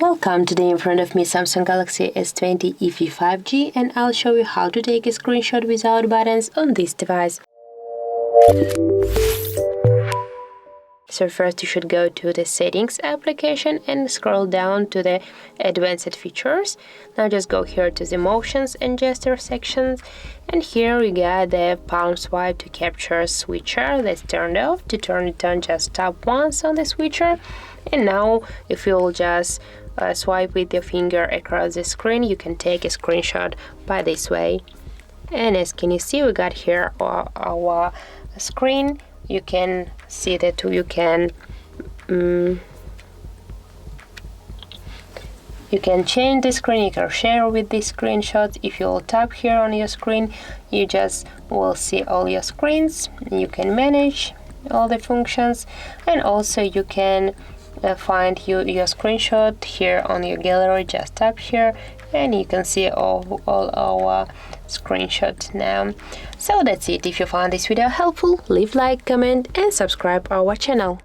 Welcome, today in front of me Samsung Galaxy S20 FE 5G, and I'll show you how to take a screenshot without buttons on this device. So first you should go to the settings application and scroll down to the advanced features. Now just go here to the motions and gesture sections, and here we got the palm swipe to capture switcher that's turned off. To turn it on, just tap once on the switcher, and now if you'll just swipe with your finger across the screen, you can take a screenshot by this way. And as can you see, we got here our screen. You can see that you can change the screen, you can share with this screenshot. If you'll tap here on your screen, you just will see all your screens. You can manage all the functions, and also you can find your screenshot here on your gallery. Just tap here and you can see all our screenshots now. So that's it. If you found this video helpful, leave like, comment and subscribe our channel.